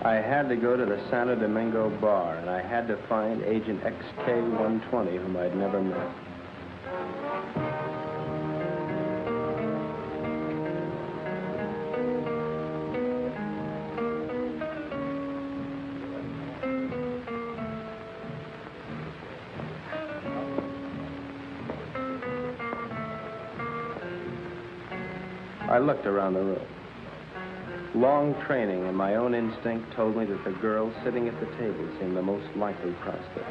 I had to go to the Santo Domingo bar, and I had to find Agent XK-120, whom I'd never met. I looked around the room. Long training and my own instinct told me that the girl sitting at the table seemed the most likely prospect.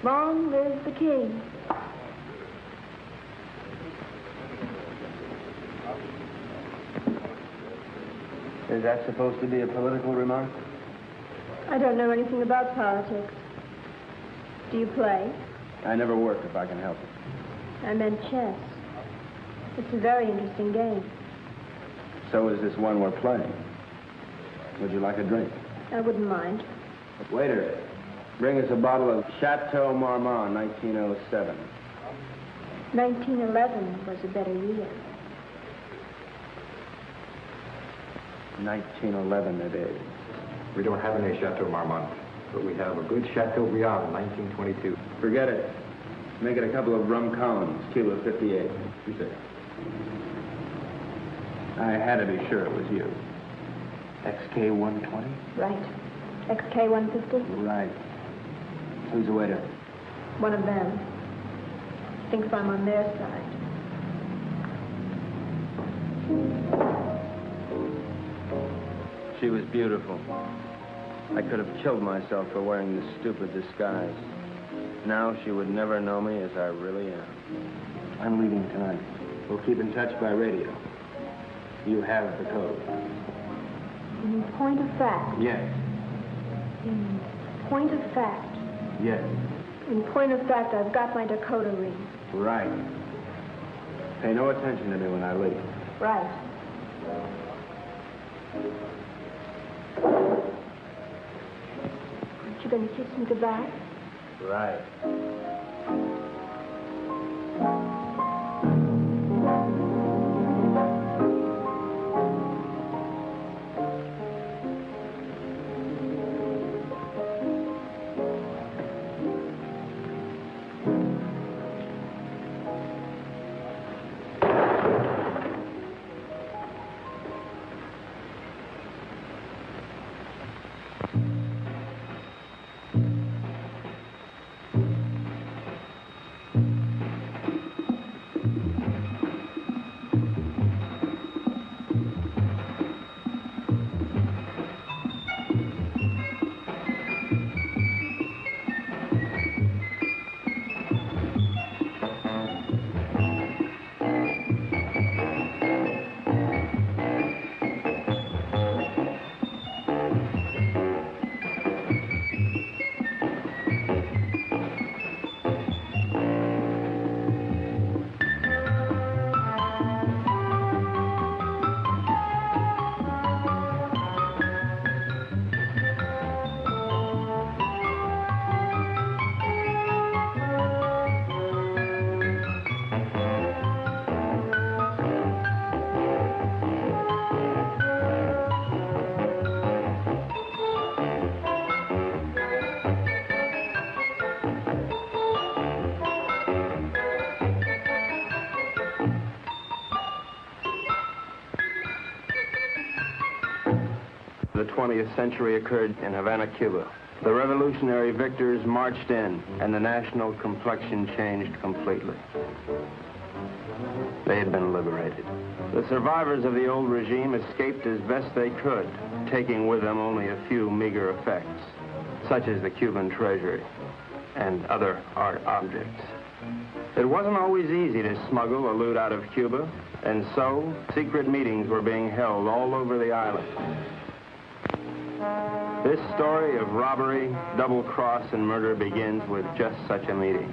Long live the king. Is that supposed to be a political remark? I don't know anything about politics. Do you play? I never work if I can help it. I meant chess. It's a very interesting game. So is this one we're playing. Would you like a drink? I wouldn't mind. Waiter, bring us a bottle of Chateau Marmont, 1907. 1911 was a better year. 1911 it is. We don't have any Chateau Marmont, but we have a good Chateaubriand, 1922. Forget it. Make it a couple of rum Collins, kilo 58. You say? I had to be sure it was you. XK-120? Right. XK-150? Right. Who's the waiter? One of them. Thinks I'm on their side. She was beautiful. I could have killed myself for wearing this stupid disguise. Now she would never know me as I really am. I'm leaving tonight. We'll keep in touch by radio. You have the code. In point of fact? Yes. In point of fact? Yes. In point of fact, I've got my decoder ring. Right. Pay no attention to me when I leave. Right. Aren't you going to kiss me goodbye? Right. The 20th century occurred in Havana, Cuba. The revolutionary victors marched in, and the national complexion changed completely. They had been liberated. The survivors of the old regime escaped as best they could, taking with them only a few meager effects, such as the Cuban treasury and other art objects. It wasn't always easy to smuggle or loot out of Cuba, and so secret meetings were being held all over the island. This story of robbery, double cross, and murder begins with just such a meeting.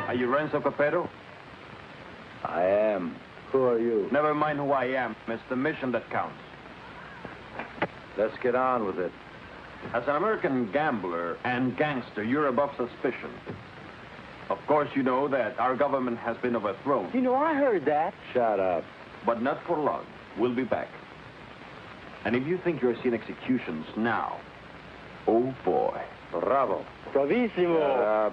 Are you Renzo Capetto? I am. Who are you? Never mind who I am. It's the mission that counts. Let's get on with it. As an American gambler and gangster, you're above suspicion. Of course, you know that our government has been overthrown. You know, I heard that. Shut up. But not for long. We'll be back. And if you think you're seeing executions now, oh boy. Bravo. Bravissimo.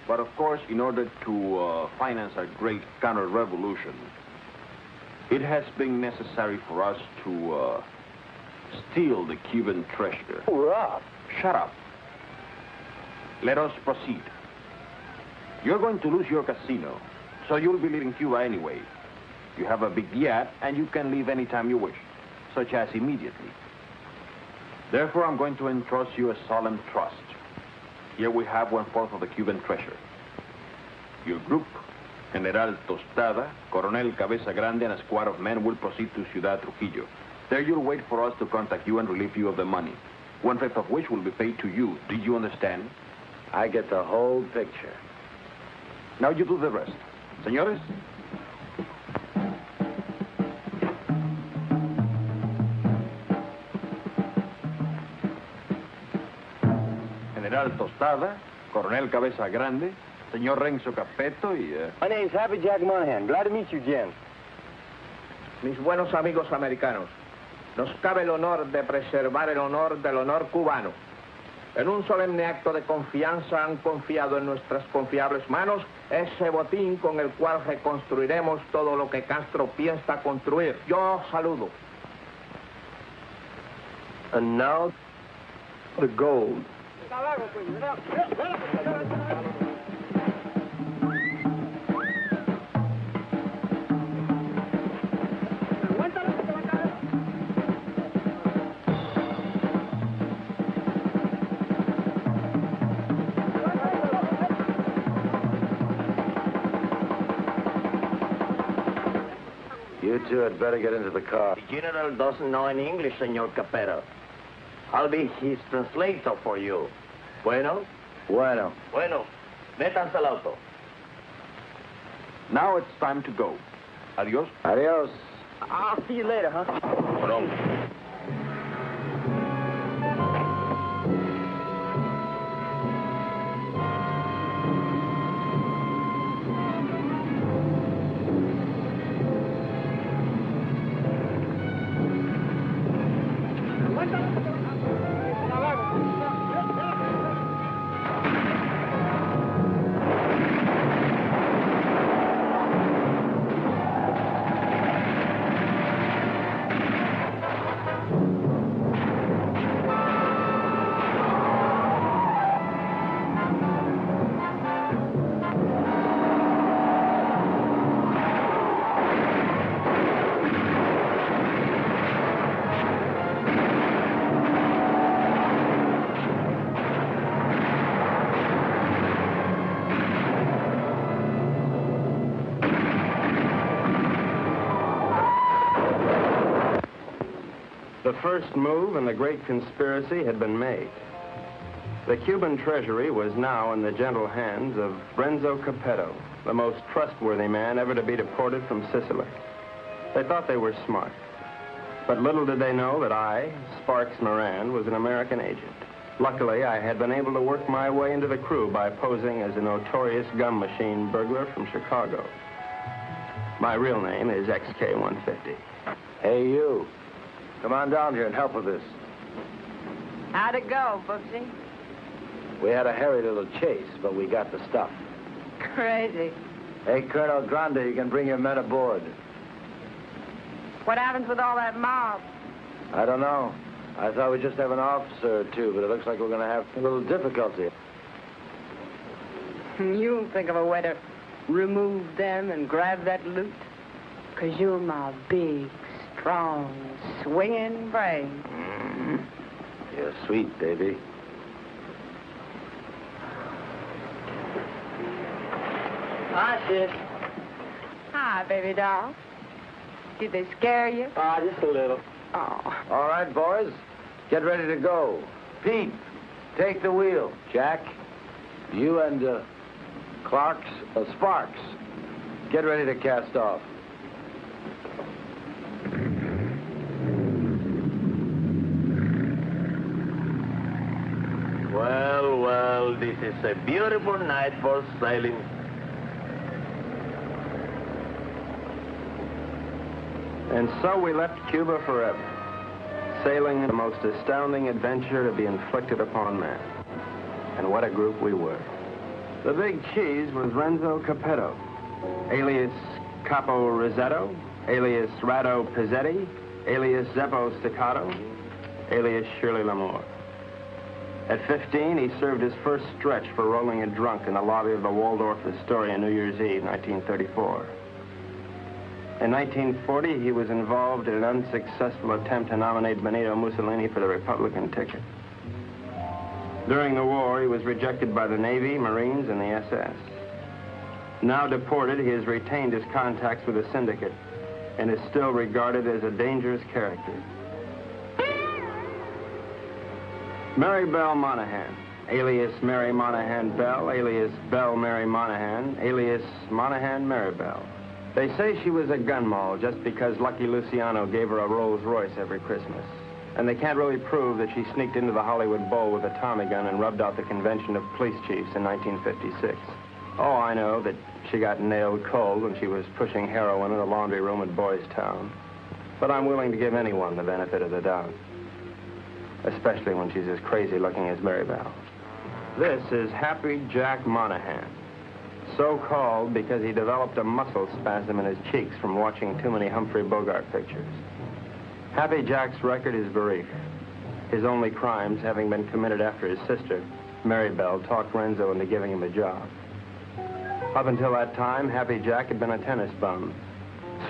But of course, in order to finance our great counter-revolution, it has been necessary for us to steal the Cuban treasure. Hurrah. Shut up. Let us proceed. You're going to lose your casino, so you'll be leaving Cuba anyway. You have a big yacht, and you can leave anytime you wish, such as immediately. Therefore, I'm going to entrust you a solemn trust. Here we have 1/4 of the Cuban treasure. Your group, General Tostada, Coronel Cabeza Grande, and a squad of men will proceed to Ciudad Trujillo. There you'll wait for us to contact you and relieve you of the money, 1/5 of which will be paid to you. Do you understand? I get the whole picture. Now you do the rest. Señores? General Tostada, Coronel Cabeza Grande, Señor Renzo Capetto y... My name's Happy Jack Monahan. Glad to meet you, Jen. Mis buenos amigos americanos, nos cabe el honor de preservar el honor del honor cubano. En un solemne acto de confianza han confiado en nuestras confiables manos ese botín con el cual reconstruiremos todo lo que Castro piensa construir. Yo saludo. And now, the gold. You two had better get into the car. The general doesn't know any English, Senor Capetto. I'll be his translator for you. Bueno? Bueno. Bueno. Métanse al auto. Now it's time to go. Adios. Adios. I'll see you later, huh? Pronto. The first move in the great conspiracy had been made. The Cuban treasury was now in the gentle hands of Renzo Capetto, the most trustworthy man ever to be deported from Sicily. They thought they were smart. But little did they know that I, Sparks Moran, was an American agent. Luckily, I had been able to work my way into the crew by posing as a notorious gum machine burglar from Chicago. My real name is XK150. Hey, you. Come on down here and help with this. How'd it go, Booksy? We had a hairy little chase, but we got the stuff. Crazy. Hey, Colonel Grande, you can bring your men aboard. What happens with all that mob? I don't know. I thought we'd just have an officer or two, but it looks like we're going to have a little difficulty. You'll think of a way to remove them and grab that loot. 'Cause you're my big, strong, swinging brain. You're sweet, baby. Hi, sis. Hi, baby doll. Did they scare you? Just a little. Oh. All right, boys. Get ready to go. Pete, take the wheel. Jack, you and Sparks, get ready to cast off. Well, well, this is a beautiful night for sailing. And so we left Cuba forever, sailing the most astounding adventure to be inflicted upon man. And what a group we were. The big cheese was Renzo Capetto, alias Capo Rosetto, alias Rado Pizzetti, alias Zeppo Staccato, alias Shirley Lamore. At 15, he served his first stretch for rolling a drunk in the lobby of the Waldorf Astoria New Year's Eve, 1934. In 1940, he was involved in an unsuccessful attempt to nominate Benito Mussolini for the Republican ticket. During the war, he was rejected by the Navy, Marines, and the SS. Now deported, he has retained his contacts with the syndicate and is still regarded as a dangerous character. Mary Belle Monahan, alias Mary Monahan Bell, alias Belle Mary Monahan, alias Monahan Mary Bell. They say she was a gun moll just because Lucky Luciano gave her a Rolls Royce every Christmas. And they can't really prove that she sneaked into the Hollywood Bowl with a Tommy gun and rubbed out the convention of police chiefs in 1956. Oh, I know that she got nailed cold when she was pushing heroin in a laundry room at Boys Town. But I'm willing to give anyone the benefit of the doubt, especially when she's as crazy looking as Mary Bell. This is Happy Jack Monahan, so called because he developed a muscle spasm in his cheeks from watching too many Humphrey Bogart pictures. Happy Jack's record is brief, his only crimes having been committed after his sister, Mary Bell, talked Renzo into giving him a job. Up until that time, Happy Jack had been a tennis bum,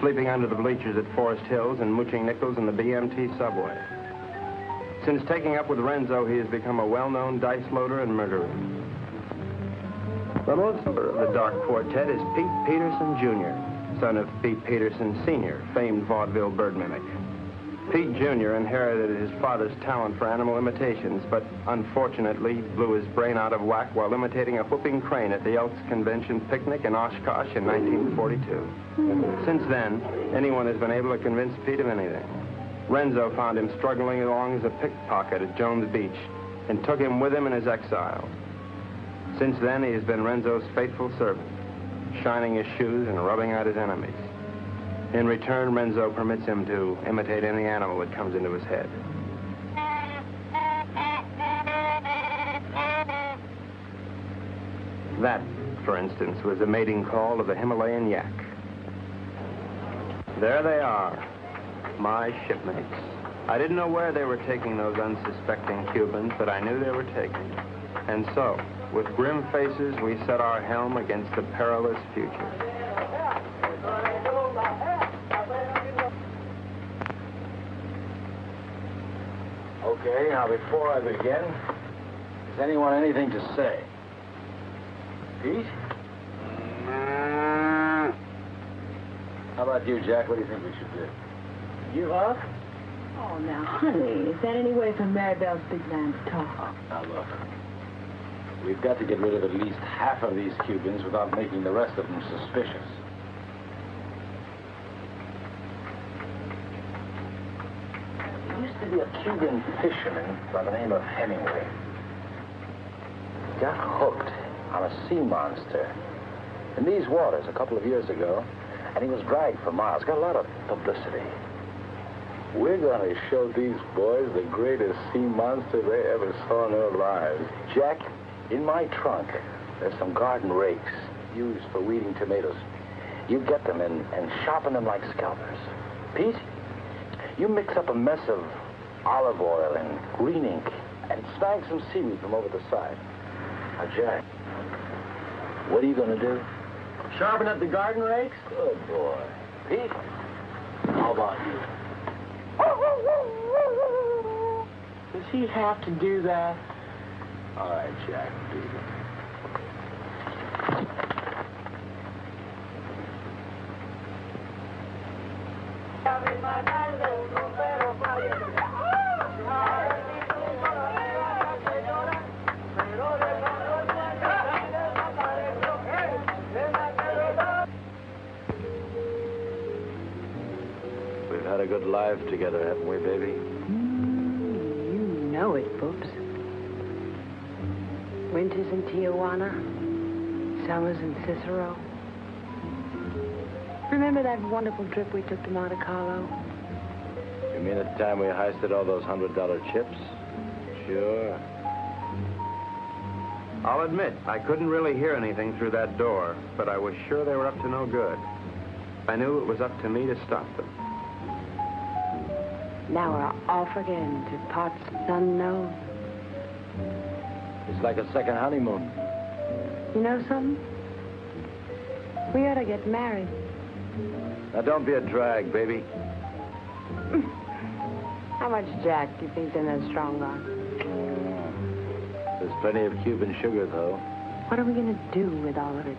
sleeping under the bleachers at Forest Hills and mooching nickels in the BMT subway. Since taking up with Renzo, he has become a well-known dice loader and murderer. The most member of the Dark Quartet is Pete Peterson, Jr., son of Pete Peterson, Sr., famed vaudeville bird mimic. Pete Jr. inherited his father's talent for animal imitations, but unfortunately blew his brain out of whack while imitating a whooping crane at the Elks Convention picnic in Oshkosh in 1942. Since then, anyone has been able to convince Pete of anything. Renzo found him struggling along as a pickpocket at Jones Beach and took him with him in his exile. Since then, he has been Renzo's faithful servant, shining his shoes and rubbing out his enemies. In return, Renzo permits him to imitate any animal that comes into his head. That, for instance, was the mating call of the Himalayan yak. There they are, my shipmates. I didn't know where they were taking those unsuspecting Cubans, but I knew they were taking. And so, with grim faces, we set our helm against the perilous future. Okay, now before I begin, has anyone anything to say? Pete? How about you, Jack? What do you think we should do? Give up? Oh, now, honey, is that any way for Maribel's big man to talk? Now, look. We've got to get rid of at least half of these Cubans without making the rest of them suspicious. There used to be a Cuban fisherman by the name of Hemingway. He got hooked on a sea monster in these waters a couple of years ago, and he was dragged for miles. Got a lot of publicity. We're going to show these boys the greatest sea monster they ever saw in their lives. Jack, in my trunk, there's some garden rakes used for weeding tomatoes. You get them and sharpen them like scalpers. Pete, You mix up a mess of olive oil and green ink and snag some seaweed from over the side. Now, Jack, what are you going to do? Sharpen up the garden rakes? Good boy. Pete, how about you? Does he have to do that? All right, Jack, do it. We've had a good life together, haven't we, baby? You know it, Boops. Winters in Tijuana, summers in Cicero. Remember that wonderful trip we took to Monte Carlo? You mean at the time we heisted all those $100 chips? Sure. I'll admit, I couldn't really hear anything through that door, but I was sure they were up to no good. I knew it was up to me to stop them. Now we're off again to parts unknown. It's like a second honeymoon. You know something? We ought to get married. Now, don't be a drag, baby. How much Jack do you think's in that strong arm? There's plenty of Cuban sugar, though. What are we going to do with all of it?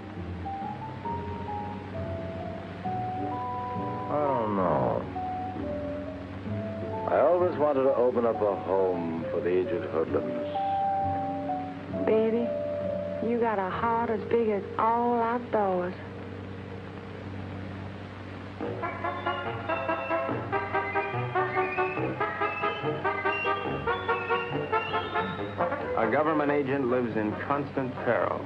I don't know. I always wanted to open up a home for the aged hoodlums. Baby, you got a heart as big as all outdoors. A government agent lives in constant peril.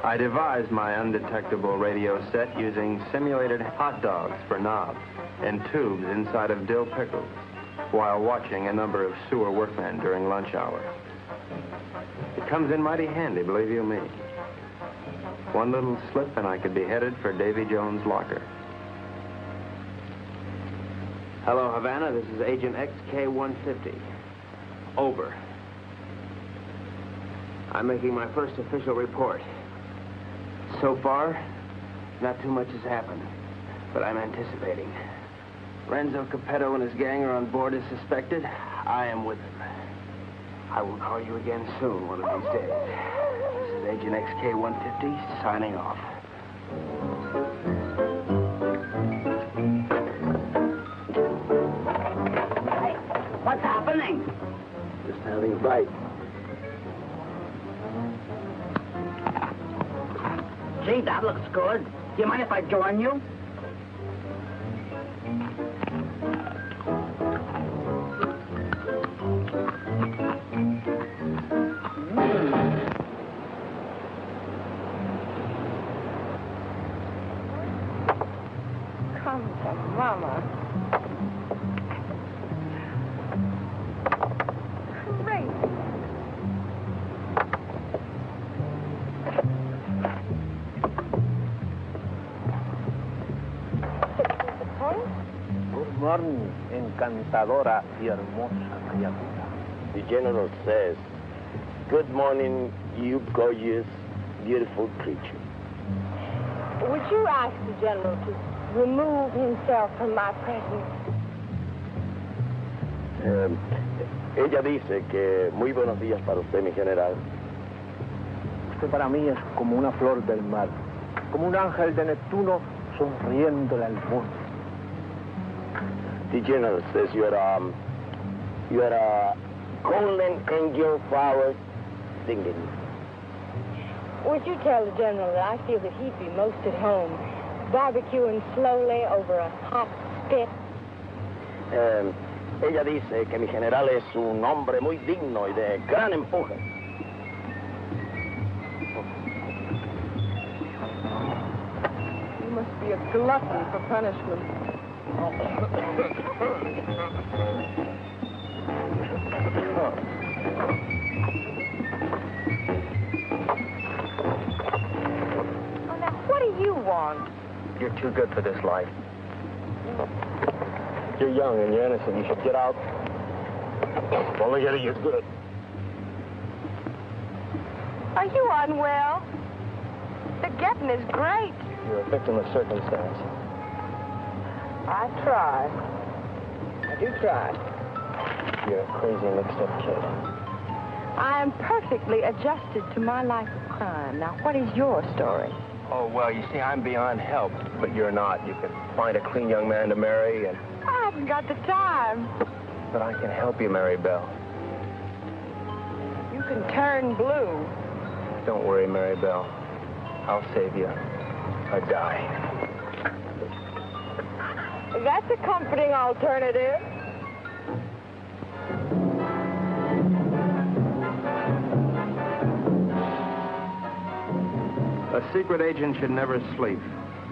I devised my undetectable radio set using simulated hot dogs for knobs and tubes inside of dill pickles while watching a number of sewer workmen during lunch hour. It comes in mighty handy, believe you me. One little slip and I could be headed for Davy Jones' locker. Hello, Havana. This is Agent XK-150. Over. I'm making my first official report. So far, not too much has happened, but I'm anticipating. Renzo Capetto and his gang are on board as suspected. I am with them. I will call you again soon, one of these days. This is Agent XK-150 signing off. Hey, what's happening? Just having a bite. Gee, that looks good. Do you mind if I join you? Come to Mama. Great. Good morning, encantadora y hermosa criatura. The general says, good morning, you gorgeous, beautiful creature. Would you ask the general to remove himself from my presence? Ella dice que muy buenos días para usted, mi general. Usted para mí es como una flor del mar, como un ángel de Neptuno sonriéndole al mundo. The general says you're a golden angel flower singing. Would you tell the general that I feel that he'd be most at home, barbecuing slowly over a hot spit? Ella dice que mi general es un hombre muy digno y de gran empuje. You must be a glutton for punishment. Oh, now, what do you want? You're too good for this life. You're young and you're innocent. You should get out. Only getting you good. Are you unwell? The getting is great. You're a victim of circumstance. I try. I do try. You're a crazy, mixed-up kid. I am perfectly adjusted to my life of crime. Now, what is your story? Oh, well, you see, I'm beyond help, but you're not. You can find a clean young man to marry, and... I haven't got the time. But I can help you, Mary Bell. You can turn blue. Don't worry, Mary Bell. I'll save you. Or die. That's a comforting alternative. A secret agent should never sleep.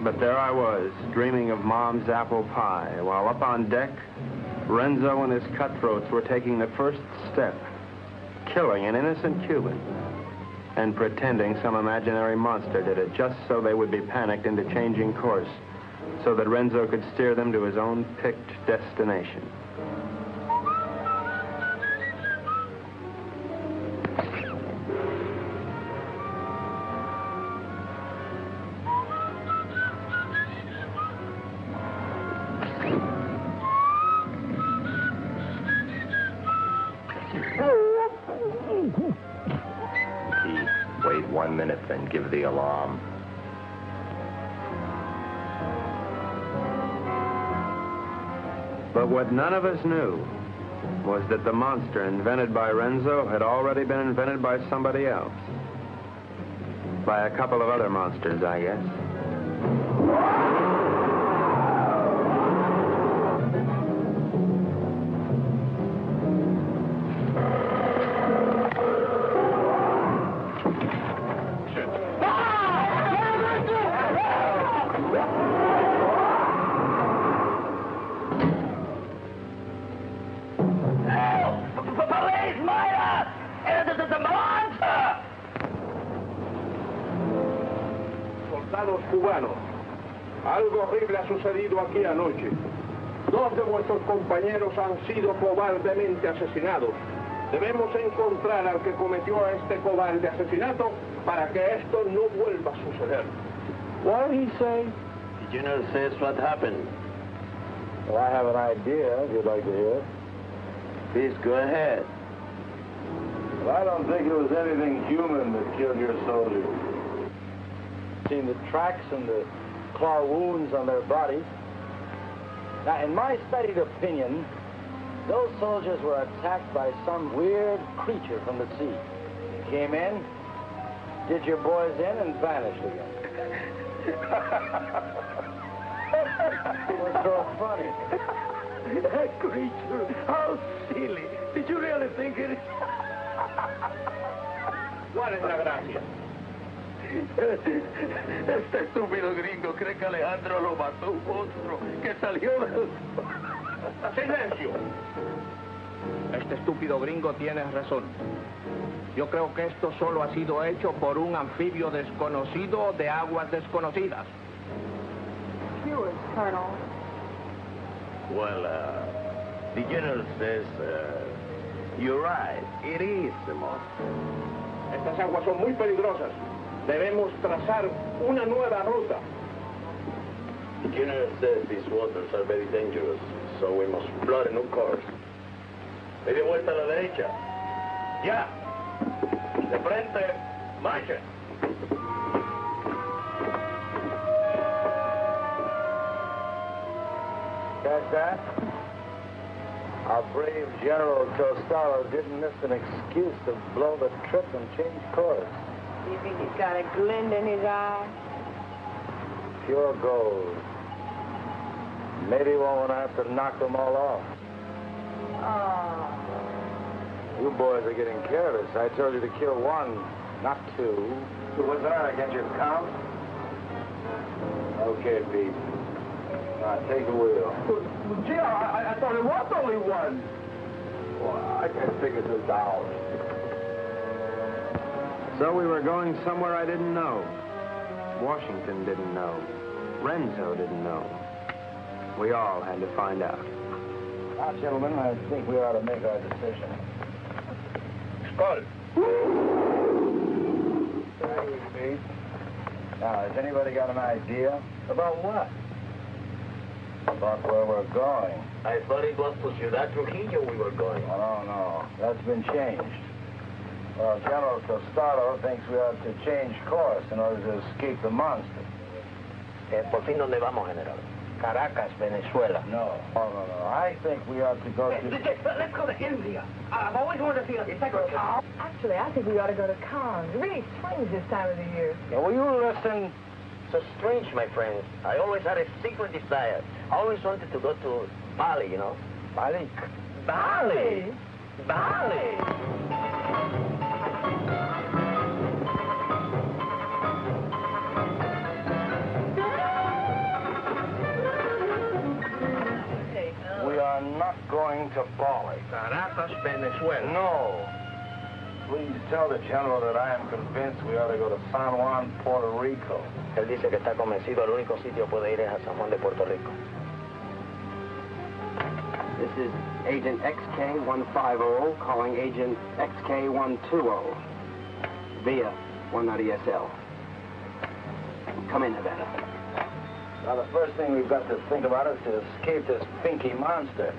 But there I was, dreaming of Mom's apple pie, while up on deck, Renzo and his cutthroats were taking the first step, killing an innocent Cuban, and pretending some imaginary monster did it just so they would be panicked into changing course, so that Renzo could steer them to his own picked destination. Wait 1 minute, then give the alarm. But what none of us knew was that the monster invented by Renzo had already been invented by somebody else. By a couple of other monsters, I guess. Cubanos, algo horrible ha sucedido aquí anoche. 2 de vuestros compañeros han sido cobardemente asesinados. Debemos encontrar al que cometió este cobarde asesinato para que esto no vuelva a suceder. What did he say? The general says what happened. Well, I have an idea, if you'd like to hear it. Please go ahead. Well, I don't think it was anything human that killed your soldiers. Seen the tracks and the claw wounds on their bodies. Now, in my studied opinion, those soldiers were attacked by some weird creature from the sea. They came in, did your boys in, and vanished again. What's so funny? That creature, how silly. Did you really think it? ¿Cuál es la gracia? Este estúpido gringo cree que Alejandro lo mató un monstruo que salió del... ¡Silencio! Este estúpido gringo tiene razón. Yo creo que esto solo ha sido hecho por un anfibio desconocido de aguas desconocidas. Yours, Colonel. Well, the general says, you're right, it is a monster. Estas aguas son muy peligrosas. Debemos trazar una nueva ruta. The general says these waters are very dangerous, so we must plot a new course. Media vuelta a la derecha. Ya. De frente, marcha. Catch that? Our brave General Tostalo didn't miss an excuse to blow the trip and change course. Do you think he's got a glint in his eye? Pure gold. Maybe won't have to knock them all off. Oh. You boys are getting careless. I told you to kill 1, not 2. So what's that? I get your count? Okay, Pete. Now, take the wheel. Well, gee, I thought it was only 1. Well, I can figure this out. So we were going somewhere I didn't know. Washington didn't know. Renzo didn't know. We all had to find out. Now, gentlemen, I think we ought to make our decision. Skull. Now, has anybody got an idea? About what? About where we're going. I thought it was to Ciudad Trujillo we were going. Oh, no. That's been changed. Well, General Tostado thinks we ought to change course in order to escape the monster. ¿Por fin dónde vamos, General? Caracas, Venezuela. No. No. I think we ought to go to... Let's go to India. I've always wanted to see a tiger cow. Actually, I think we ought to go to Cannes. It really swings this time of the year. Now, will you listen? So strange, my friends. I always had a secret desire. I always wanted to go to Bali, you know. Bali? Bali? Bali? We are not going to Bali. Caracas, Venezuela. No. Please tell the General that I am convinced we ought to go to San Juan, Puerto Rico. Él dice que está convencido, el único sitio puede ir es a San Juan de Puerto Rico. This is Agent XK150 calling Agent XK120 via 190SL. Come in, Havana. Now, the first thing we've got to think about is to escape this pinky monster.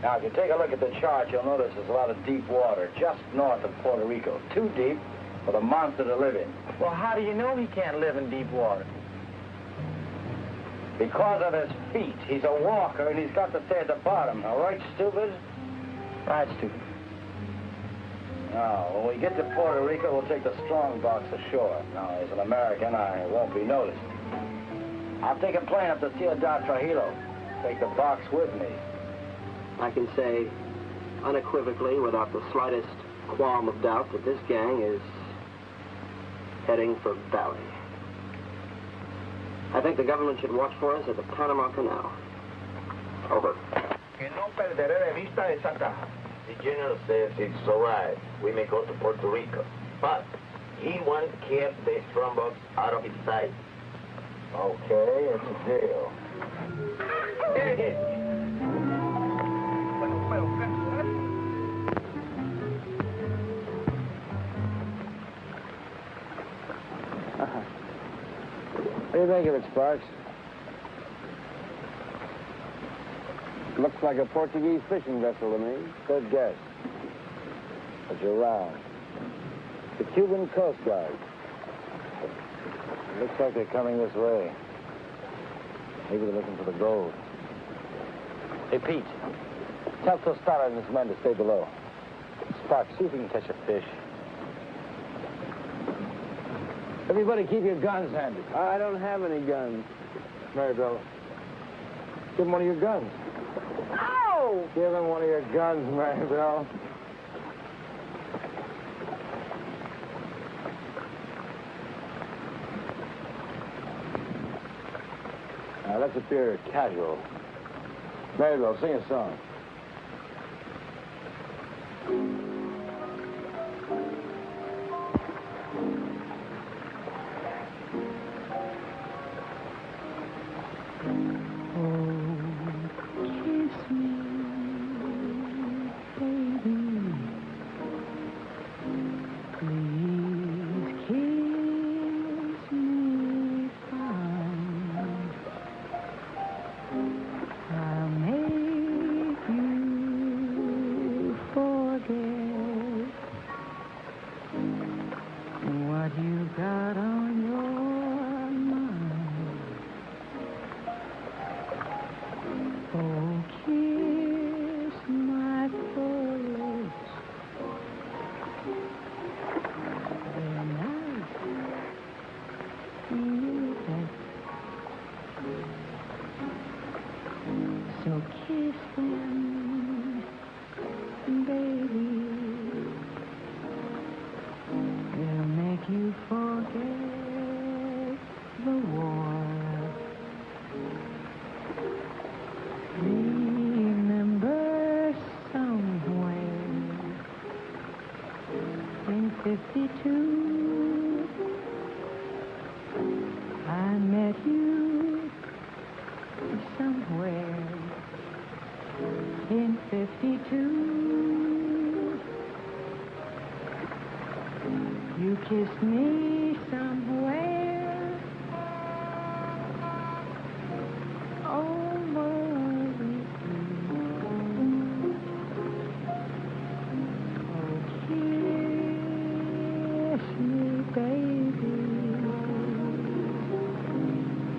Now, if you take a look at the chart, you'll notice there's a lot of deep water just north of Puerto Rico. Too deep for the monster to live in. Well, how do you know he can't live in deep water? Because of his feet. He's a walker, and he's got to stay at the bottom. All right, stupid? Right, stupid. Now, when we get to Puerto Rico, we'll take the strong box ashore. Now, as an American, I won't be noticed. I'll take a plane up to Ciudad Trujillo. Take the box with me. I can say unequivocally, without the slightest qualm of doubt, that this gang is heading for Bali. I think the government should watch for us at the Panama Canal. Over. Que no perderé de vista esa caja. The General says it's all right. We may go to Puerto Rico. But he wants to keep the strong box out of his sight. Okay, it's a deal. What do you think of it, Sparks? Looks like a Portuguese fishing vessel to me. Good guess. But you're wrong. The Cuban Coast Guard. Looks like they're coming this way. Maybe they're looking for the gold. Hey, Pete. Tell Tostado and his men to stay below. Sparks, see if you can catch a fish. Everybody keep your guns handy. I don't have any guns. Maribel, give him one of your guns. Ow! Give him one of your guns, Maribel. Now, let's appear casual. Maribel, sing a song. 52. You kissed me somewhere over with you. Oh, kiss me, baby.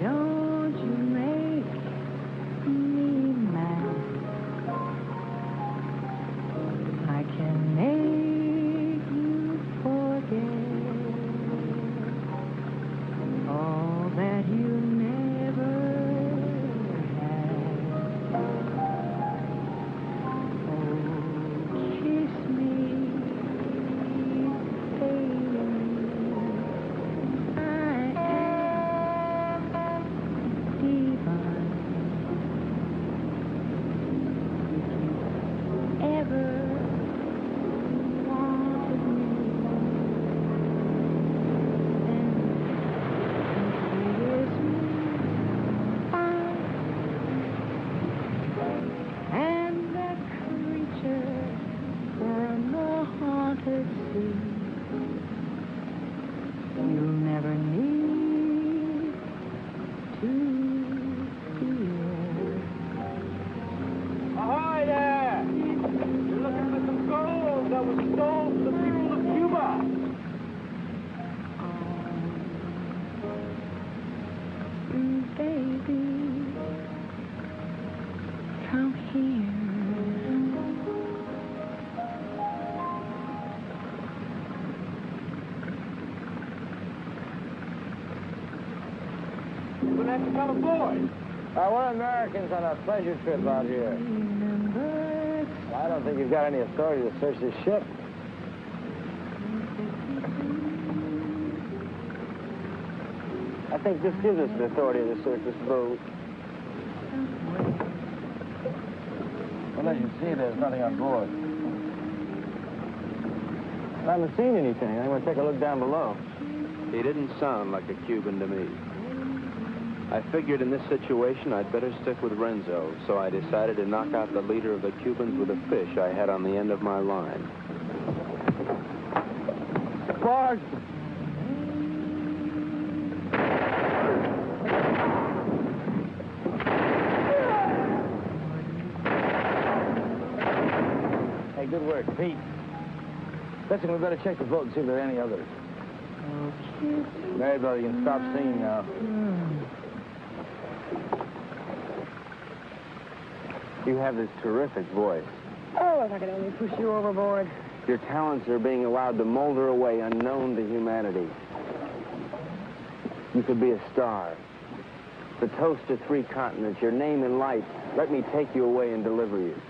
Don't you make me mad. I can make you forget all that you never had. Oh, kiss me, baby. I am divine. If you ever wanted me, then kiss me fine. And that creature from the haunted sea, you'll never need to fear. Ahoy there! You're looking for some gold that was stolen from the people of Cuba. Baby, come here. You're gonna have to come aboard. We're Americans on a pleasure trip out here. Remember, I don't think you've got any authority to search this ship. I think this gives us the authority to search this boat. Well, as you see, there's nothing on board. I haven't seen anything. I'm going to take a look down below. He didn't sound like a Cuban to me. I figured in this situation I'd better stick with Renzo, so I decided to knock out the leader of the Cubans with a fish I had on the end of my line. Barge! Hey, good work, Pete. Listen, we better check the boat and see if there are any others. Mary, brother, you can stop singing now. You have this terrific voice. oh, if I could only push you overboard. Your talents are being allowed to molder away unknown to humanity. You could be a star. The toast of 3 continents, your name in lights. Let me take you away and deliver you.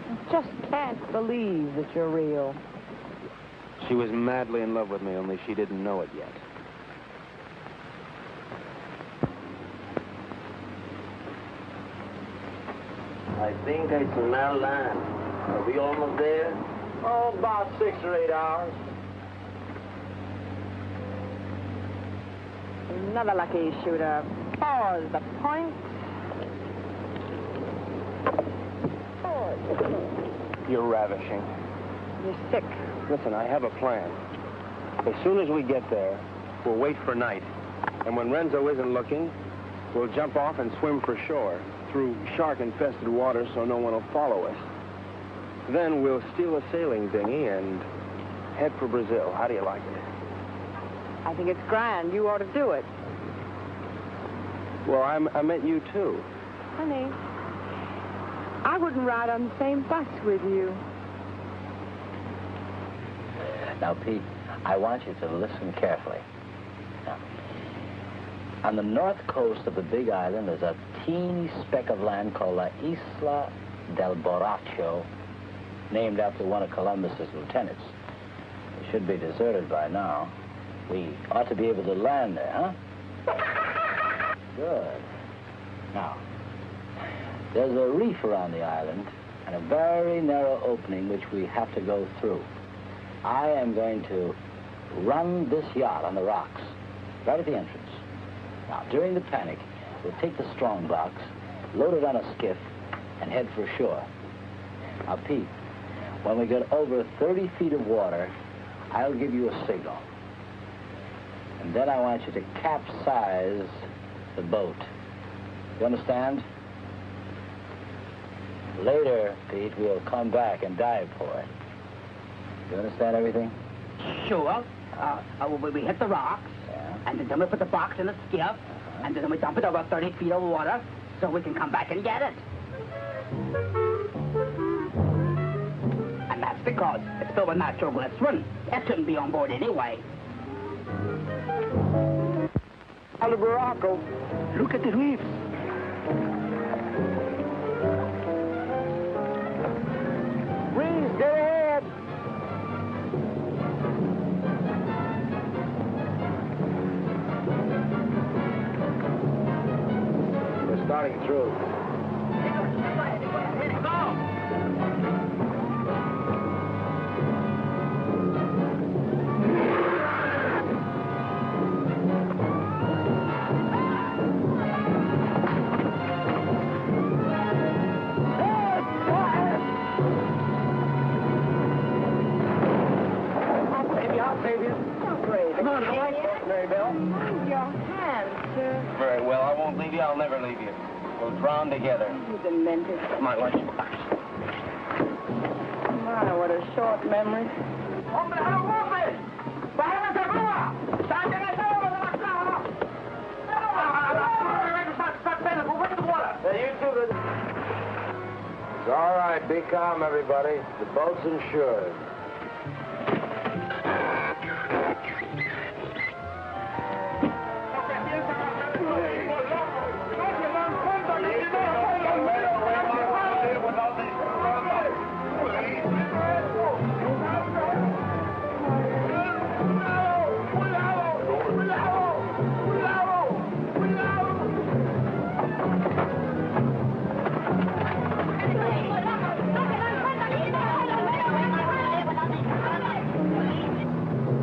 I just can't believe that you're real. She was madly in love with me, only she didn't know it yet. I think I smell land. Are we almost there? Oh, about 6 or 8 hours. Another lucky shooter. 4 is the point. 4. You're ravishing. You're sick. Listen, I have a plan. As soon as we get there, we'll wait for night. And when Renzo isn't looking, we'll jump off and swim for shore through shark-infested waters so no one will follow us. Then we'll steal a sailing dinghy and head for Brazil. How do you like it? I think it's grand. You ought to do it. Well, I meant you, too. Honey, I wouldn't ride on the same bus with you. Now, Pete, I want you to listen carefully. Now, on the north coast of the Big Island, there's a teeny speck of land called La Isla del Borracho, named after one of Columbus's lieutenants. It should be deserted by now. We ought to be able to land there, huh? Good. Now, there's a reef around the island and a very narrow opening which we have to go through. I am going to run this yacht on the rocks, right at the entrance. Now, during the panic, we'll take the strong box, load it on a skiff, and head for shore. Now, Pete, when we get over 30 feet of water, I'll give you a signal. And then I want you to capsize the boat. You understand? Later, Pete, we'll come back and dive for it. You understand everything? Sure. We hit the rocks, and then we put the box in the skiff, and then we dump it over 30 feet of water so we can come back and get it. And that's because it's filled with nitroglycerin. It shouldn't be on board anyway. Alabaraco, look at the reefs. Breeze, get ahead. We're starting through. Very well, I won't leave you, I'll never leave you. We'll drown together. You demented. My lunch. My, what a short memory. It's all right. Be calm, everybody. The boat's insured.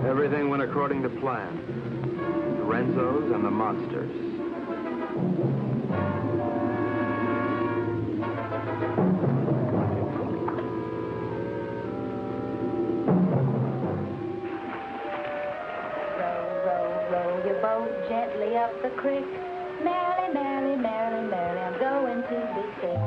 Everything went according to plan. The Renzos and the monsters. Row your boat gently up the creek. Merrily, merrily, merrily, merrily, I'm going to be sick.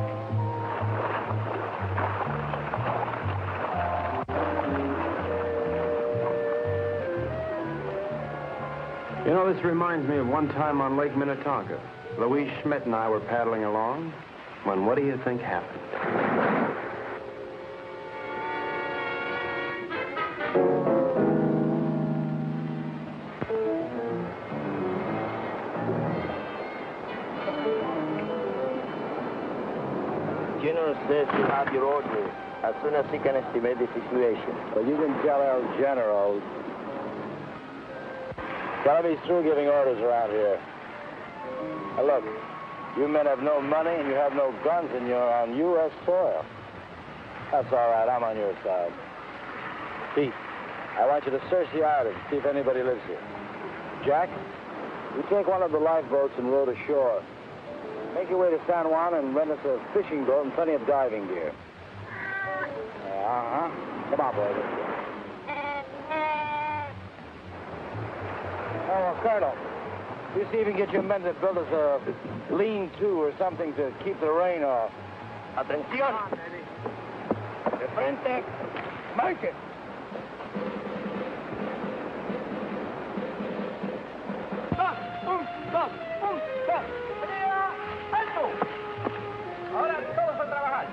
You know, this reminds me of one time on Lake Minnetonka. Louise Schmidt and I were paddling along when what do you think happened? General says you have your orders as soon as he can estimate the situation. But you can tell El General. Tell him he's through giving orders around here. Now look, you men have no money and you have no guns and you're on U.S. soil. That's all right, I'm on your side. Pete, I want you to search the island, see if anybody lives here. Jack, you take one of the lifeboats and row to shore. Make your way to San Juan and rent us a fishing boat and plenty of diving gear. Come on, boys. Oh, Colonel, you see if you can get your men to build us a lean-to or something to keep the rain off. Atención! De frente, marche! ¡Alto! Ahora todos a trabajar.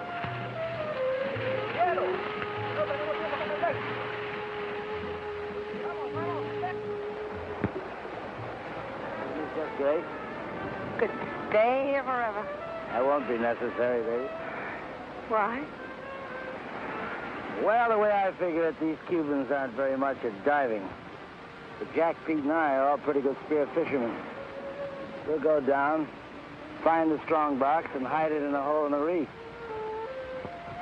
¡Quiero! No tenemos tiempo que perder. Vamos, vamos. Just great. Could stay here forever. That won't be necessary, baby. Why? Well, the way I figure it, these Cubans aren't very much at diving. But Jack, Pete, and I are all pretty good spear fishermen. We'll go down, find the strong box, and hide it in a hole in the reef.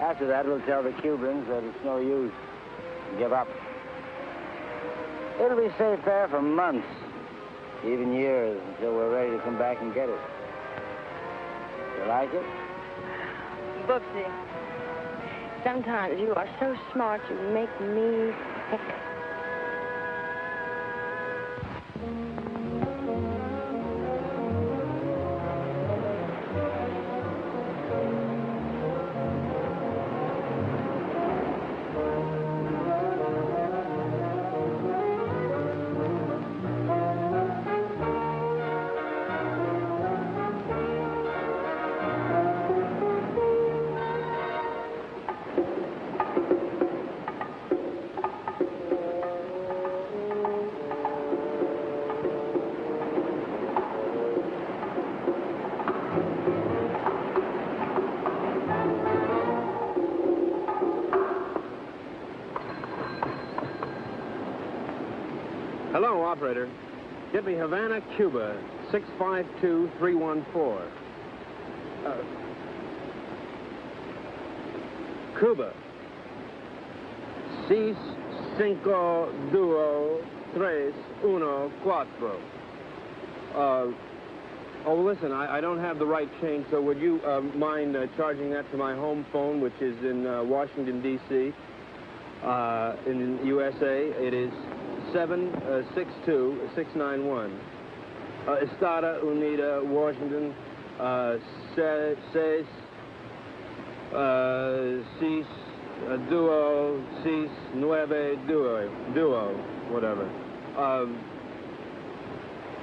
After that, we'll tell the Cubans that it's no use. Give up. It'll be safe there for months, even years, until we're ready to come back and get it. You like it? Boopsy. Sometimes you are so smart you make me sick. Hello, operator. Get me Havana, Cuba, 652314. Cuba. 6, 5, 2, 3, 1, 4. Oh, listen, I don't have the right change, so would you mind charging that to my home phone, which is in Washington, D.C., in USA? It is 762-691. Estada Unida, Washington, 6, 6, 2, 6, 9, 2, whatever.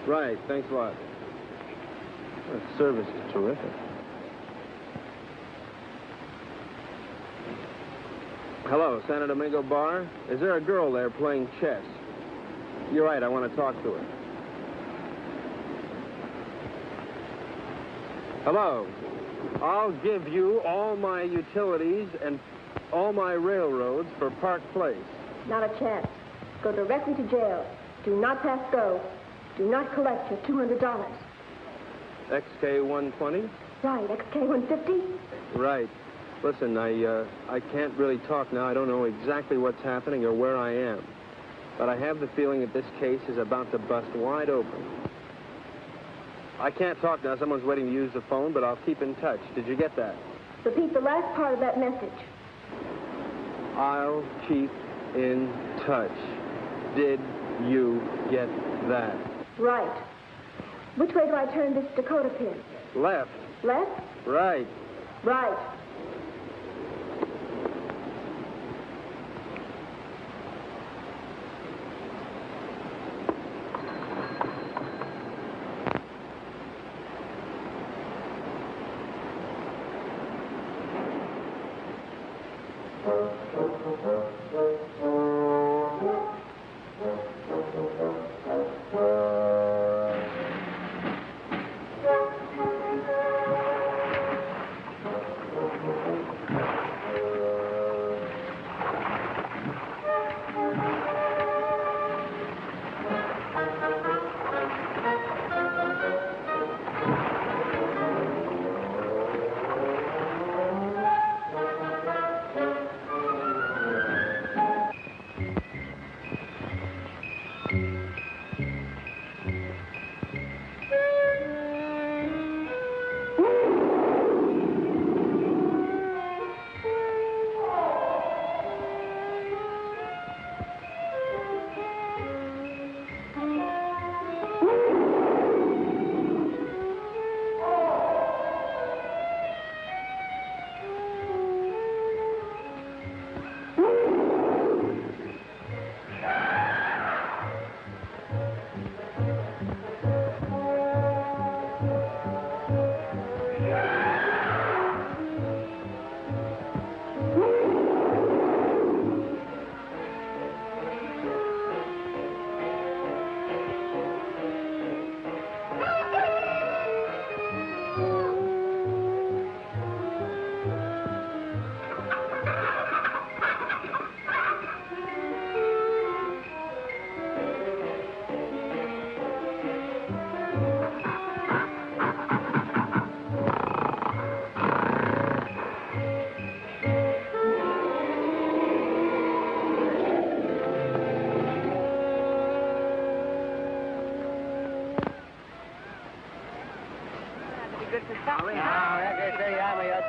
Right, thanks a lot. That service is terrific. Hello, Santo Domingo Bar. Is there a girl there playing chess? You're right, I want to talk to her. Hello. I'll give you all my utilities and all my railroads for Park Place. Not a chance. Go directly to jail. Do not pass go. Do not collect your $200. XK-120? Right, XK-150? Right. Listen, I can't really talk now. I don't know exactly what's happening or where I am. But I have the feeling that this case is about to bust wide open. I can't talk now. Someone's waiting to use the phone, but I'll keep in touch. Did you get that? Repeat the last part of that message. I'll keep in touch. Did you get that? Right. Which way do I turn this Dakota pin? Left. Left? Right. Right.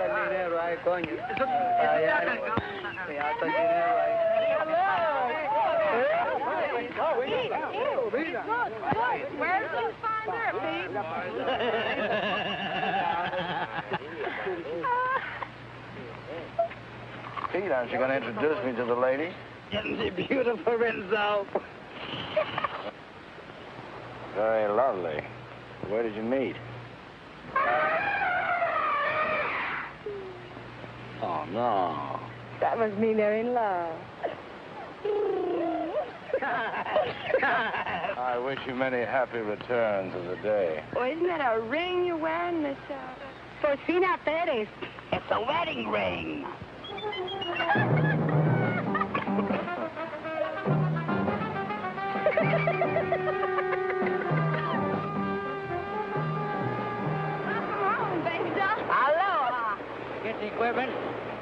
el dinero ahí, coño. Hasta el dinero ahí. Where's the sponsor, Pete? Pete, aren't you going to introduce me to the lady? Isn't she beautiful, Renzo? Very lovely. Where did you meet? Oh, no. That must mean they're in love. I wish you many happy returns of the day. Oh, isn't that a ring you're wearing, Miss... Porcina Perez. It's a wedding ring. Aloha. Get the equipment.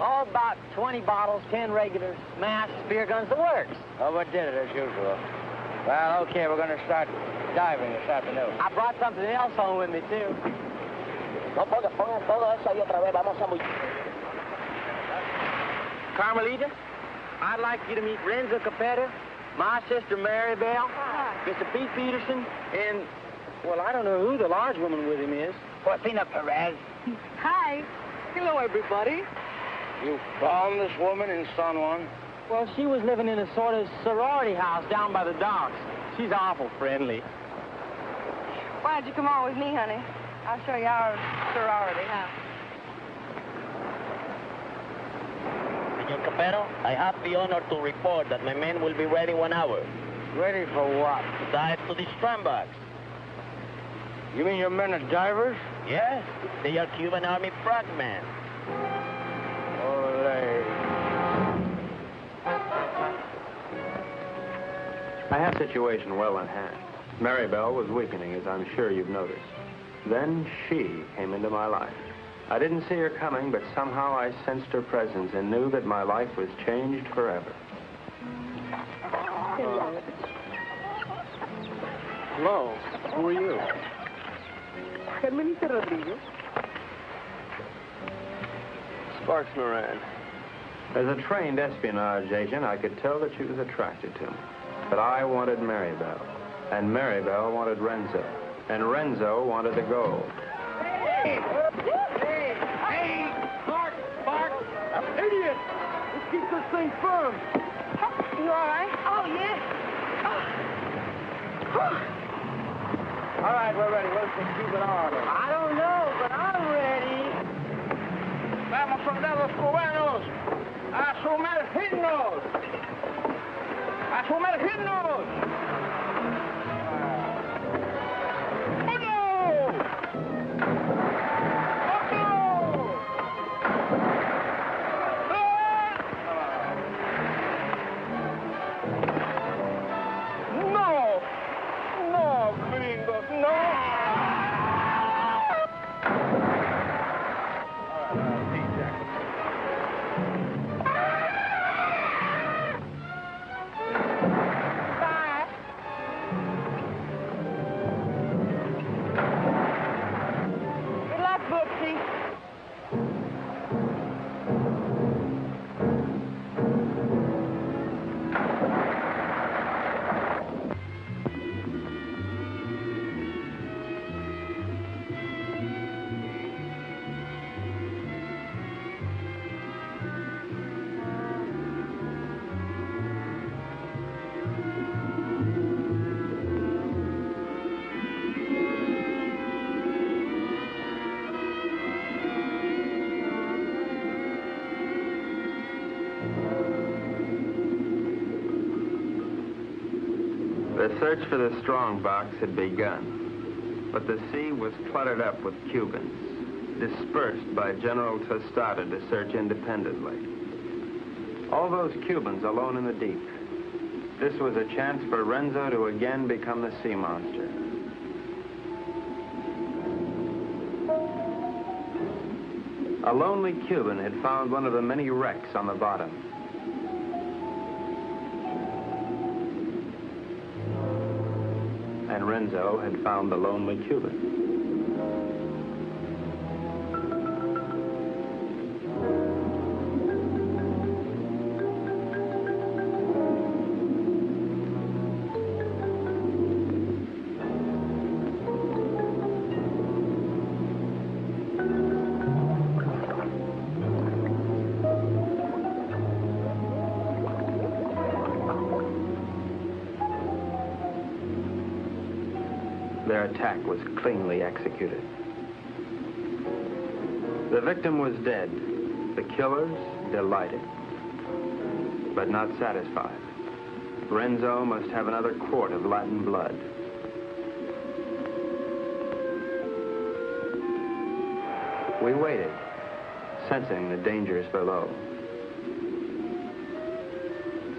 Oh, about 20 bottles, 10 regulars, masks, beer guns, the works. Overdid it as usual. Well, okay, we're going to start diving this afternoon. I brought something else home with me, too. No, pongan todo eso ahí otra vez. Vamos a muy... Carmelita, I'd like you to meet Renzo Capetto, my sister Mary Bell, Mr. Pete Peterson, and, well, I don't know who the large woman with him is. Porcina Perez. Hi. Hello, everybody. You found this woman in San Juan? Well, she was living in a sort of sorority house down by the docks. She's awful friendly. Why don't you come on with me, honey? I'll show you our sorority house. Senor Capetto, I have the honor to report that my men will be ready 1 hour. Ready for what? To dive to the strandbox. You mean your men are divers? Yes, they are Cuban Army frogmen. Ole. I had the situation well in hand. Maribel was weakening, as I'm sure you've noticed. Then she came into my life. I didn't see her coming, but somehow I sensed her presence and knew that my life was changed forever. Hello, who are you? Carmelita Rodriguez. Sparks Moran. As a trained espionage agent, I could tell that she was attracted to me. But I wanted Maribel, and Maribel wanted Renzo, and Renzo wanted the gold. Hey, Spark! Idiot! Let's keep this thing firm. You all right? Oh, yes. All right, we're ready. Where's the Cuban army? I don't know, but I'm ready. Vamos, soldados cubanos, a sumergirnos. A sumergirnos. The search for the strong box had begun, but the sea was cluttered up with Cubans, dispersed by General Tostada to search independently. All those Cubans alone in the deep. This was a chance for Renzo to again become the sea monster. A lonely Cuban had found one of the many wrecks on the bottom. And Renzo had found the lonely Cuban. their attack was cleanly executed. The victim was dead. The killers delighted, but not satisfied. Renzo must have another quart of Latin blood. We waited, sensing the dangers below,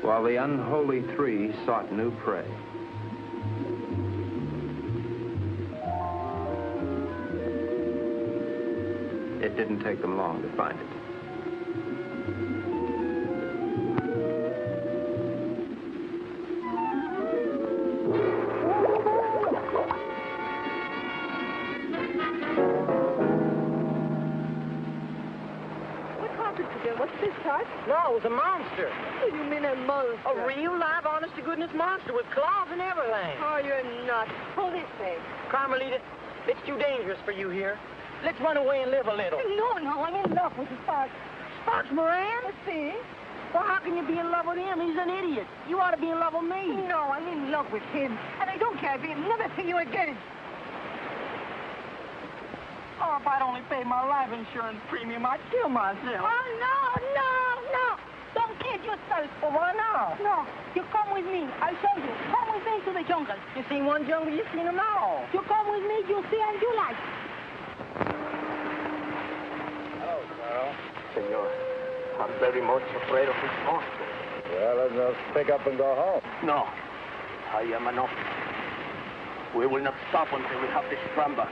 while the unholy three sought new prey. It didn't take them long to find it. What's this, Tut? No, it was a monster. What do you mean a monster? A real, live, honest-to-goodness monster with claws and everything. Oh, you're nuts. Pull this way. Carmelita, it's too dangerous for you here. Let's run away and live a little. No, I'm in love with Sparks. Sparks Moran? Let's see. Well, how can you be in love with him? He's an idiot. You ought to be in love with me. No, I'm in love with him. And I don't care if he'll never see you again. Oh, if I'd only paid my life insurance premium, I'd kill myself. Oh, no. Don't kid yourself. Well, why not? No, you come with me. I'll show you. Come with me to the jungle. You seen one jungle, you've seen them all. You come with me, you'll see and you like. Hello, Carl. Senor, I'm very much afraid of this monster. Well, let's just pick up and go home. No, I am enough. We will not stop until we have this scramble.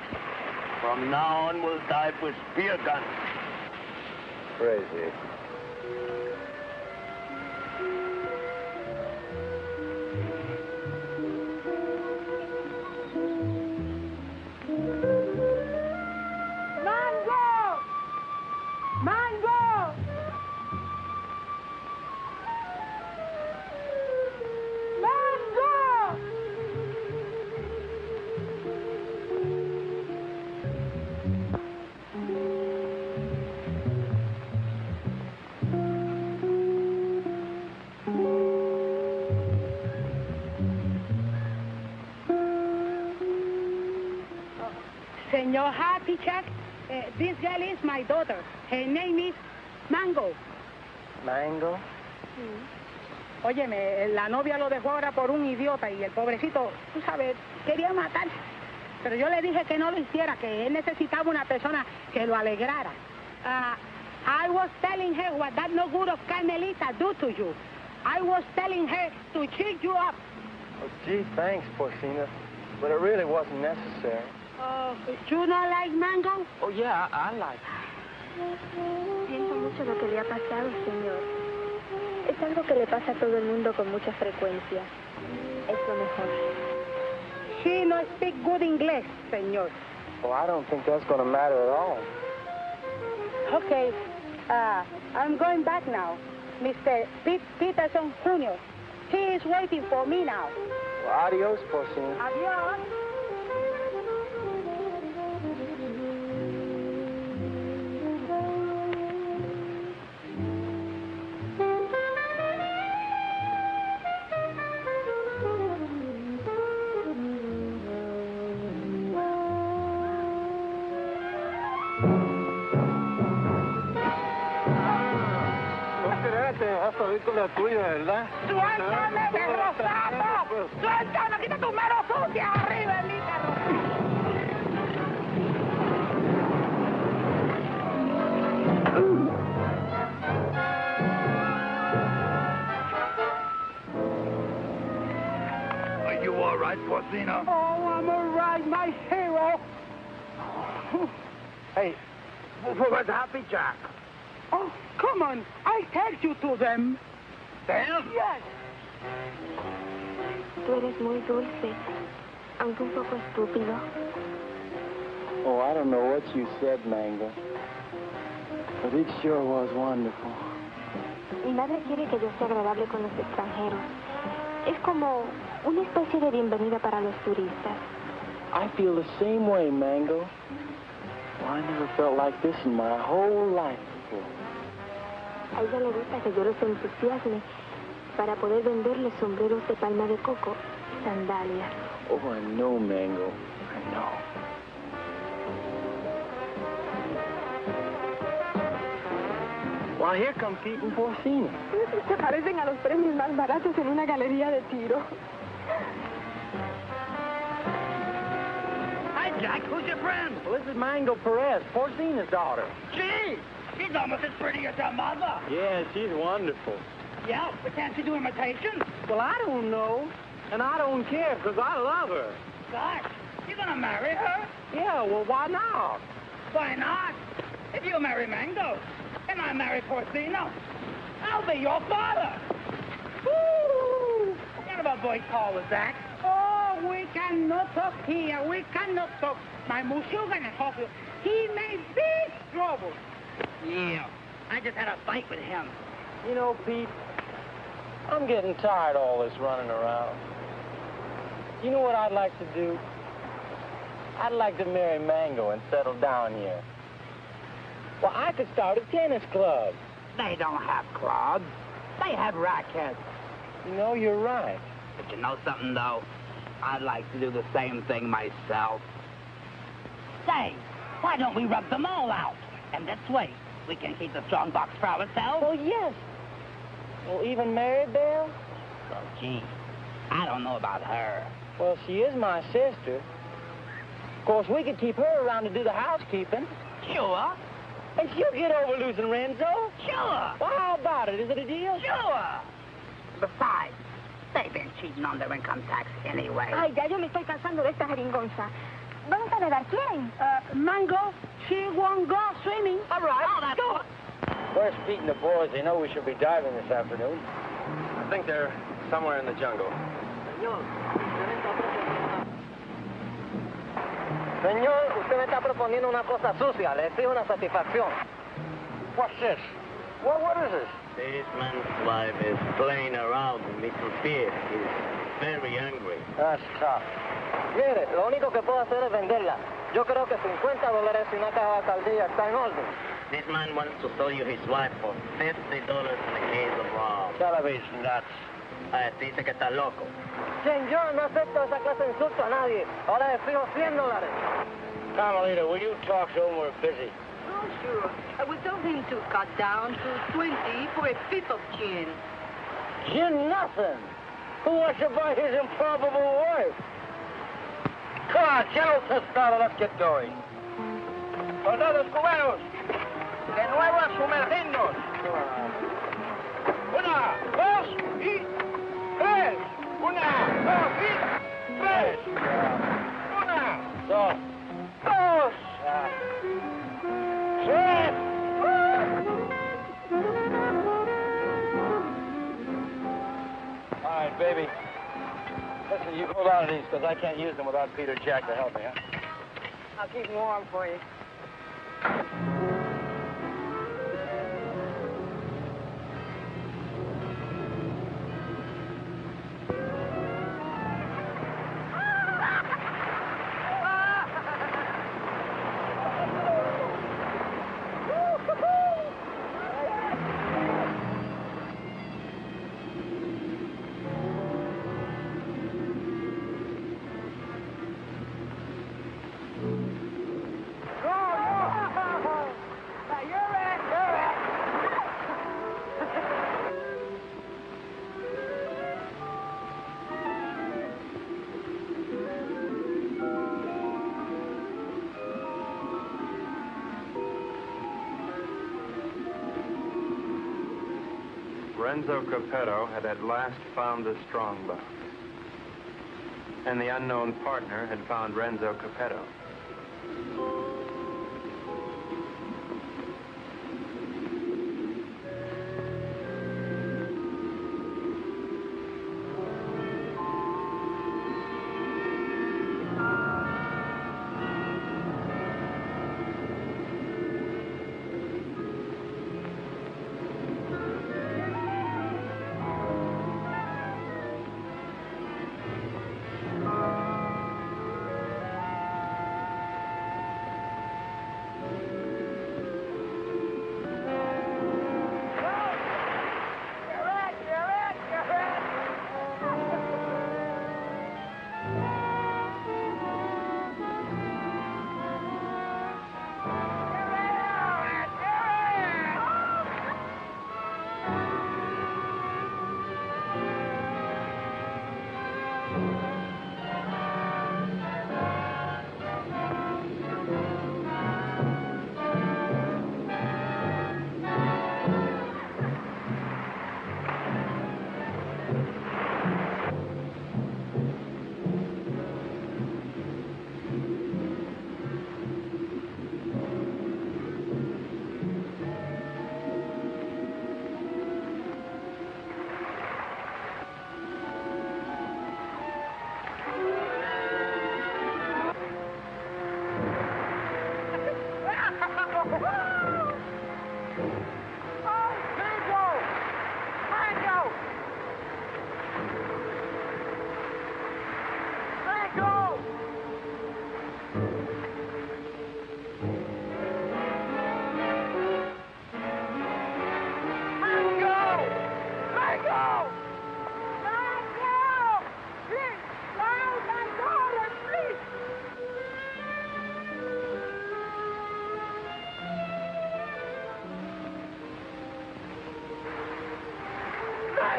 From now on, we'll dive with spear guns. Crazy. Senor Happy Chuck, this girl is my daughter. Her name is Mango. Mango? Óyeme, la novia lo dejó ahora por un idiota y el pobrecito, tú sabes, quería matarse. Pero yo le dije que no lo hiciera, que él necesitaba una persona que lo alegrara. I was telling her what that no good of Carmelita do to you. I was telling her to cheer you up. Oh, gee, thanks, Porcina. But it really wasn't necessary. You don't like Mango? Oh, yeah, I like Siento mucho lo que le ha pasado, señor. Es algo que le pasa a todo el mundo con mucha frecuencia. Es lo mejor. She no speak good English, señor. Well, I don't think that's going to matter at all. Okay, I'm going back now. Mr. Peterson Jr. He is waiting for me now. Well, adios, Porcina. Adios. Tuya, ¿verdad? ¡Suéltame, perro sapo! ¡Suéltame! ¡Quita tus manos sucias arriba, Elícaro! Are you all right, Porcina? Oh, I'm all right, my hero. Hey, where's Happy Jack? Oh, come on. I'll take you to them. Them? Yes. Tú eres muy dulce, aunque un poco estúpido. Oh, I don't know what you said, Mango. But it sure was wonderful. Mi madre quiere que yo sea agradable con los extranjeros. Es como una especie de bienvenida para los turistas. I feel the same way, Mango. Well, I never felt like this in my whole life before. A ella le gusta que yo los entusiasme para poder venderles sombreros de palma de coco y sandalias. Oh, I know, Mango. I No. Well, here come Pete and Porcina. Se parecen a los premios más baratos en una galería de tiro. Hi, Jack. Who's your friend? Well, this is Mango Perez, Porcina's daughter. Gee, she's almost as pretty as her mother. Yeah, she's wonderful. Yeah, but can't she do imitations? Well, I don't know, and I don't care, because I love her. Gosh, you gonna marry her? Yeah, well, why not? Why not? If you marry Mango, and I marry Porcino, I'll be your father. Woo! What kind of a voice call was that? Oh, we cannot talk here. We cannot talk. My monsieur gonna talk to you. He made big trouble. Yeah, I just had a fight with him. You know, Pete, I'm getting tired of all this running around. You know what I'd like to do? I'd like to marry Mango and settle down here. Well, I could start a tennis club. They don't have clubs. They have rackets. You know, you're right. But you know something, though? I'd like to do the same thing myself. Say, why don't we rub them all out? And this way, we can keep the strong box for ourselves. Oh, yes. Well, even Mary Belle? Oh, gee, I don't know about her. Well, she is my sister. Of course, we could keep her around to do the housekeeping. Sure. And she'll get over losing Renzo. Sure. Well, how about it? Is it a deal? Sure. Besides, they've been cheating on their income tax anyway. Ay, ya yo me estoy cansando de esta jeringonza. ¿Vamos a nadar? ¿Quién? Mango, she won't go swimming. All right. Oh, that's go. Where's Pete and the boys? They know we should be diving this afternoon. I think they're somewhere in the jungle. Señor, usted me está proponiendo una cosa sucia. Le exijo una satisfacción. What's this? What is this? This man's wife is playing around with Mr. Pierre. He's very angry. That's tough. Mire, lo único que puedo hacer es venderla. Yo creo que $50 y una caja de alcaldía está en orden. This man wants to sell you his wife for $50 in a case of rum. Television nuts. Dice que está loco. Señor, no acepto esa clase de insulto a nadie. Ahora le fijo $100. Carmelita, will you talk to him? We're busy. Oh, sure. We told him to cut down to 20 for a fifth of gin. Gin nothing. Who wants to buy his improbable wife? Come on, General Tostado, let's get going. Soldados cubanos, de nuevo a sumergirnos. Una, dos y tres. Una, dos y tres. Una, dos, tres. All right, baby. Listen, you hold on to these, because I can't use them without Peter Jack to help me, huh? I'll keep them warm for you. Renzo Capetto had at last found the strongbox. And the unknown partner had found Renzo Capetto.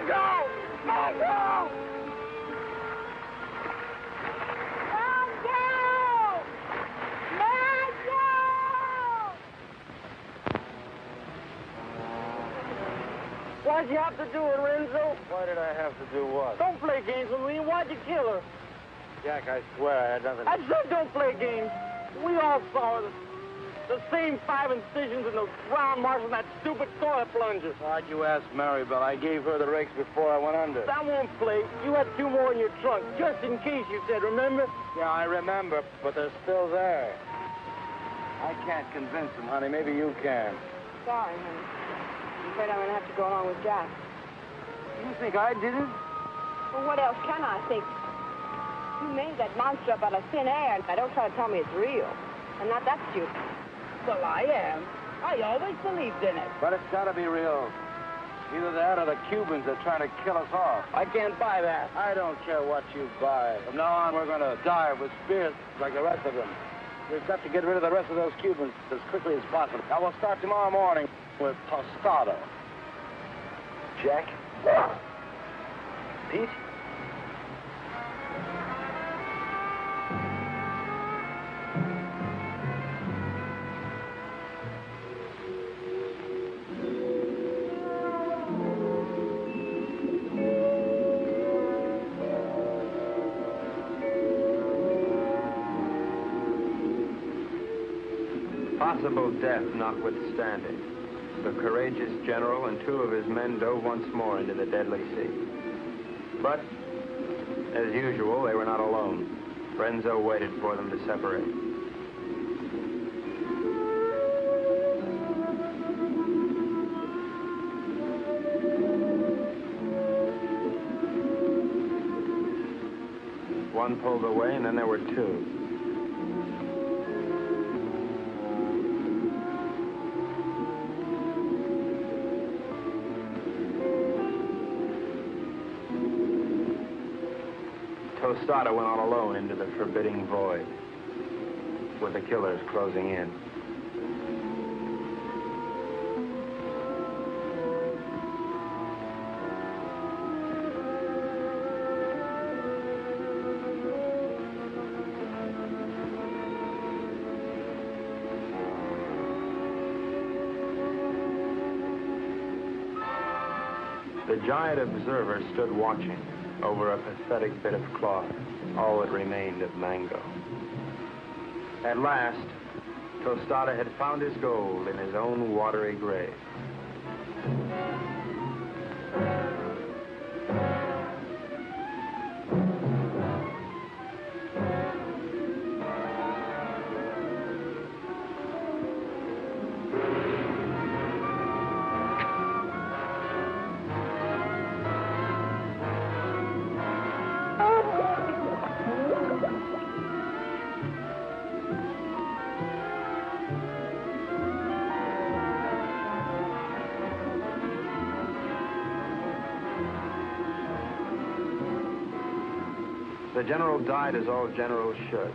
Margot! Margot! Why'd you have to do it, Renzo? Why did I have to do what? Don't play games with me. Why'd you kill her? Jack, I swear I had nothing. I said don't play games. We all saw her. The same 5 incisions and those round marks on that stupid toilet plunger. Why'd you ask Maribel? I gave her the rakes before I went under. That won't play. You had 2 more in your trunk, just in case, you said, remember? Yeah, I remember, but they're still there. I can't convince them, honey. Maybe you can. Sorry, honey. I'm afraid I'm going to have to go along with Jack. You think I did it? Well, what else can I think? You made that monster up out of thin air, and don't try to tell me it's real. I'm not that stupid. Well, I am. I always believed in it. But it's got to be real. Either that or the Cubans are trying to kill us off. I can't buy that. I don't care what you buy. From now on, we're going to dive with spears like the rest of them. We've got to get rid of the rest of those Cubans as quickly as possible. Now, we'll start tomorrow morning with Tostado. Jack? Pete? Possible death notwithstanding, the courageous general and 2 of his men dove once more into the deadly sea. But, as usual, they were not alone. Renzo waited for them to separate. One pulled away, and then there were 2. Tostado went on alone into the forbidding void, with the killers closing in. The giant observer stood watching over a pathetic bit of cloth, all that remained of Mango. At last, Tostado had found his gold in his own watery grave. The general died as all generals should.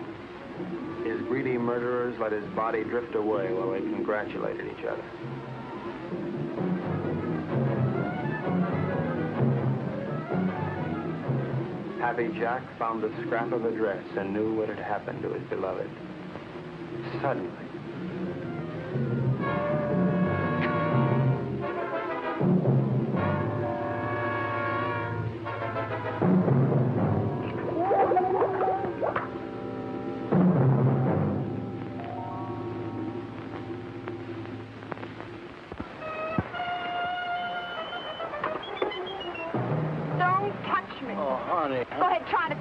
His greedy murderers let his body drift away while they congratulated each other. Happy Jack found the scrap of a dress and knew what had happened to his beloved. Suddenly,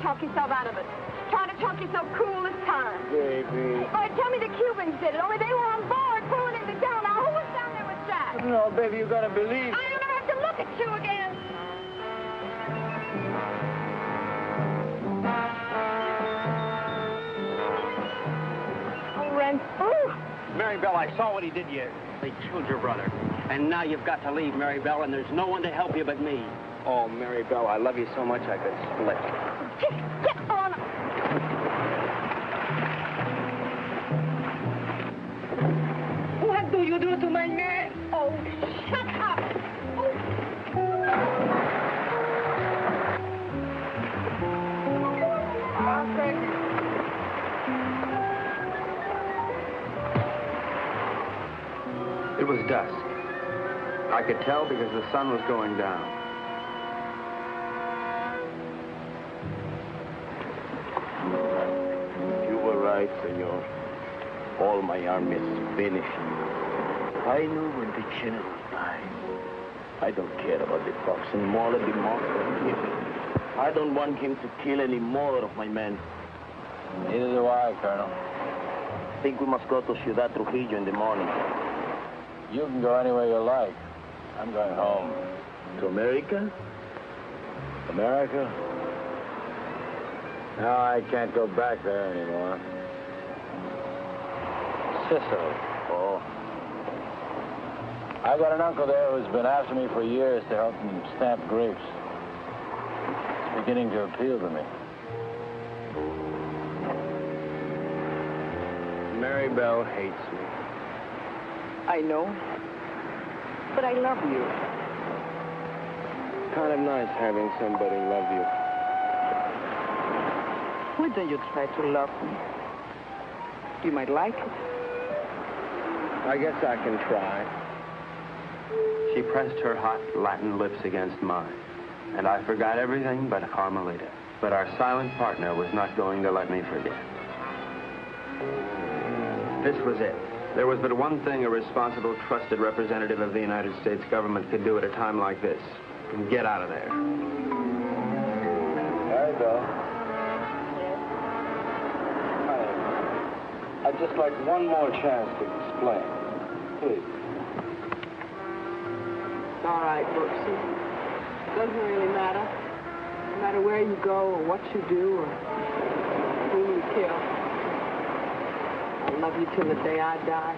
talk yourself out of it. Try to talk yourself cool this time. Baby. All right, tell me the Cubans did it, only they were on board pulling into town. Now, who was down there with Jack? No, baby, you gotta believe. I don't have to look at you again. Oh, Ren. Oh. Maribel, I saw what he did to you. They killed your brother. And now you've got to leave, Maribel, and there's no one to help you but me. Oh, Maribel, I love you so much I could split. Get on. What do you do to my man? Oh, shut up. Oh. It was dusk. I could tell because the sun was going down. You were right, senor. All my army is finished. I knew when the general would die. I don't care about the fox anymore, let the monster. I don't want him to kill any more of my men. Neither do I, Colonel. I think we must go to Ciudad Trujillo in the morning. You can go anywhere you like. I'm going home. To America? America? No, I can't go back there anymore. Sicily. Oh. I got an uncle there who's been after me for years to help him stamp grapes. It's beginning to appeal to me. Mary Bell hates me. I know. But I love you. Kind of nice having somebody love you. Why don't you try to love me? You might like it. I guess I can try. She pressed her hot Latin lips against mine, and I forgot everything but Carmelita. But our silent partner was not going to let me forget. This was it. There was but one thing a responsible, trusted representative of the United States government could do at a time like this. Get out of there. There you go. I'd just like one more chance to explain. Please. It's all right, Brooksy. Doesn't really matter. No matter where you go or what you do or who you kill. I'll love you till the day I die.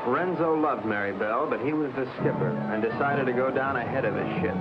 Renzo loved Mary Bell, but he was the skipper and decided to go down ahead of his ship.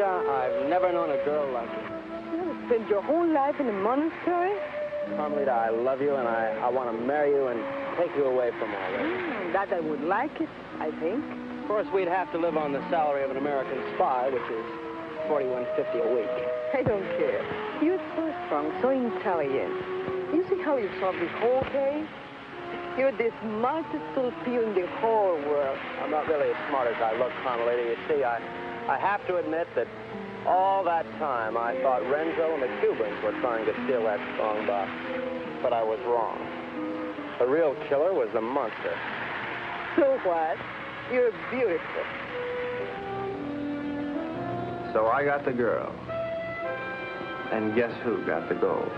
I've never known a girl like you. You spent your whole life in a monastery? Carmelita, I love you, and I want to marry you and take you away from all this. That I would like it, I think. Of course, we'd have to live on the salary of an American spy, which is $41.50 a week. I don't care. You're so strong, so intelligent. You see how you solved this whole case? You're the smartest little pea in the whole world. I'm not really as smart as I look, Carmelita. You see, I have to admit that all that time I thought Renzo and the Cubans were trying to steal that strong box. But I was wrong. The real killer was the monster. So what? You're beautiful. So I got the girl. And guess who got the gold?